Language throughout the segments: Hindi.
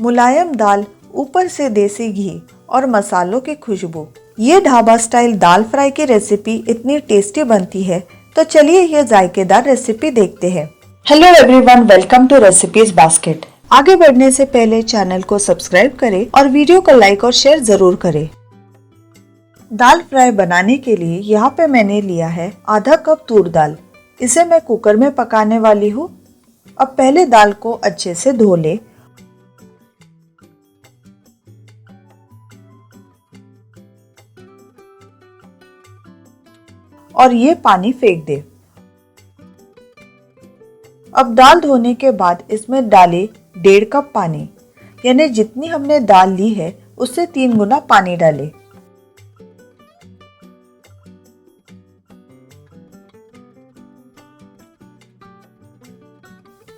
मुलायम दाल, ऊपर से देसी घी और मसालों की खुशबू। ये ढाबा स्टाइल दाल फ्राई की रेसिपी इतनी टेस्टी बनती है, तो चलिए ये जायकेदार रेसिपी देखते हैं। Hello everyone, welcome to recipes basket. आगे बढ़ने से पहले चैनल को सब्सक्राइब करें और वीडियो को लाइक और शेयर जरूर करें। दाल फ्राई बनाने के लिए यहाँ पे मैंने लिया है आधा कप तूर दाल। इसे मैं कुकर में पकाने वाली हूँ। अब पहले दाल को अच्छे से धो ले और ये पानी फेंक दे। अब दाल धोने के बाद इसमें डाले 1.5 कप पानी, यानी जितनी हमने दाल ली है उससे 3 गुना पानी डाले।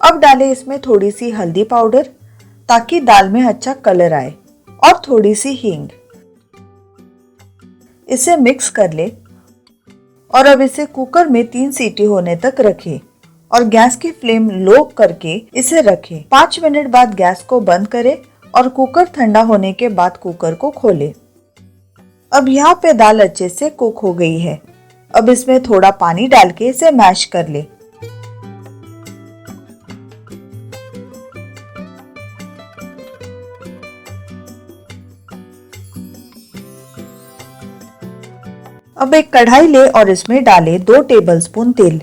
अब डाले इसमें थोड़ी सी हल्दी पाउडर ताकि दाल में अच्छा कलर आए और थोड़ी सी हींग। इसे मिक्स कर ले और अब इसे कुकर में 3 सीटी होने तक रखें और गैस की फ्लेम लो करके इसे रखें। 5 मिनट बाद गैस को बंद करें और कुकर ठंडा होने के बाद कुकर को खोलें। अब यहाँ पे दाल अच्छे से कुक हो गई है। अब इसमें थोड़ा पानी डाल के इसे मैश कर ले। अब एक कढ़ाई ले और इसमें डाले 2 टेबलस्पून तेल।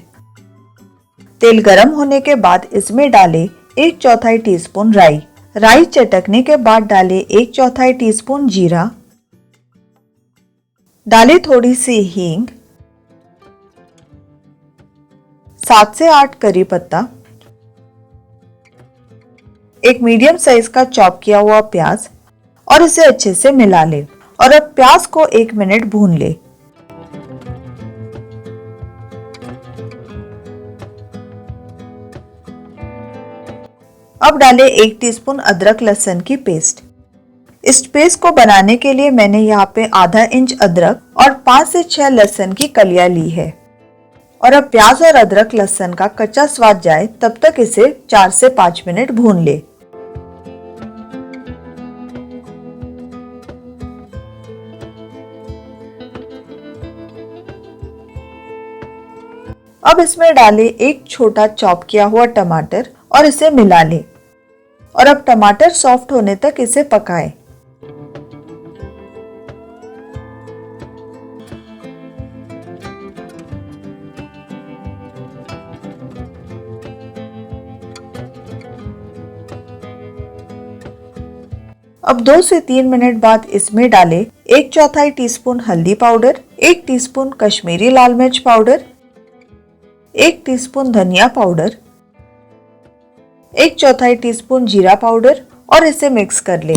तेल गरम होने के बाद इसमें डाले 1/4 टीस्पून राई। राई चटकने के बाद डाले 1/4 टीस्पून जीरा। डाले थोड़ी सी हींग, 7 से 8 करी पत्ता, एक मीडियम साइज का चॉप किया हुआ प्याज और इसे अच्छे से मिला ले। और अब प्याज को 1 मिनट भून ले। अब डाले 1 टीस्पून अदरक लहसुन की पेस्ट। इस पेस्ट को बनाने के लिए मैंने यहाँ पे आधा इंच अदरक और 5 से 6 लहसुन की कलियां ली है। और अब प्याज और अदरक लहसुन का कच्चा स्वाद जाए तब तक इसे 4 से 5 मिनट भून ले। अब इसमें डाले एक छोटा चॉप किया हुआ टमाटर और इसे मिला ले। और अब टमाटर सॉफ्ट होने तक इसे पकाएं। अब 2 से 3 मिनट बाद इसमें डाले 1/4 टीस्पून हल्दी पाउडर, 1 टीस्पून कश्मीरी लाल मिर्च पाउडर, 1 टीस्पून धनिया पाउडर, 1/4 टीस्पून जीरा पाउडर और इसे मिक्स कर ले।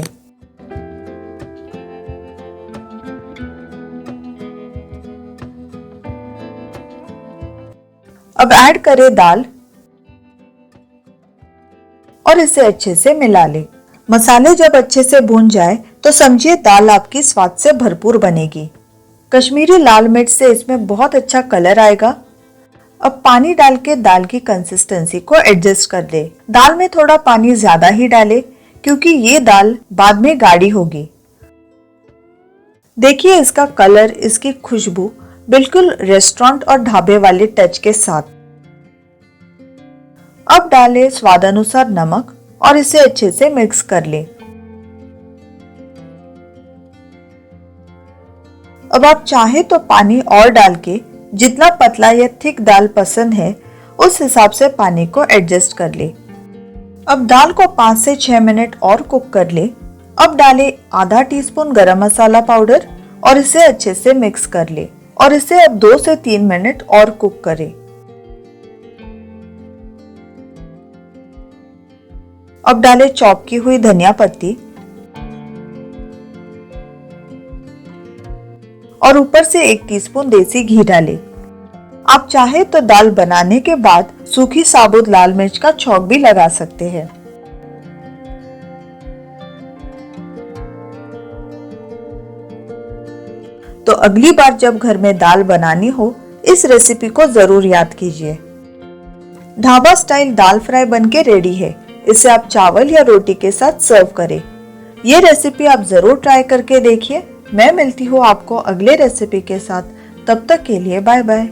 अब ऐड करें दाल और इसे अच्छे से मिला ले। मसाले जब अच्छे से भून जाए तो समझिए दाल आपकी स्वाद से भरपूर बनेगी। कश्मीरी लाल मिर्च से इसमें बहुत अच्छा कलर आएगा। अब पानी डाल के दाल की कंसिस्टेंसी को एडजस्ट कर ले। दाल में थोड़ा पानी ज्यादा ही डाले क्योंकि ये दाल बाद में गाढ़ी होगी। देखिए इसका कलर, इसकी खुशबू बिल्कुल रेस्टोरेंट और ढाबे वाले टच के साथ। अब डाले स्वादानुसार नमक और इसे अच्छे से मिक्स कर ले। अब आप चाहे तो पानी और डाल के जितना पतला या थिक दाल पसंद है उस हिसाब से पानी को एडजस्ट कर ले। अब दाल को 5 से 6 मिनट और कुक कर ले। अब डाले आधा टीस्पून गरम मसाला पाउडर और इसे अच्छे से मिक्स कर ले और इसे अब 2 से 3 मिनट और कुक करें। अब डाले चॉप की हुई धनिया पत्ती और ऊपर से 1 टीस्पून देसी घी डाले। आप चाहे तो दाल बनाने के बाद सूखी साबुत लाल मिर्च का छौंक भी लगा सकते हैं। तो अगली बार जब घर में दाल बनानी हो इस रेसिपी को जरूर याद कीजिए। ढाबा स्टाइल दाल फ्राई बनके रेडी है। इसे आप चावल या रोटी के साथ सर्व करें। ये रेसिपी आप जरूर ट्राई करके देखिए। मैं मिलती हूँ आपको अगले रेसिपी के साथ। तब तक के लिए बाय बाय।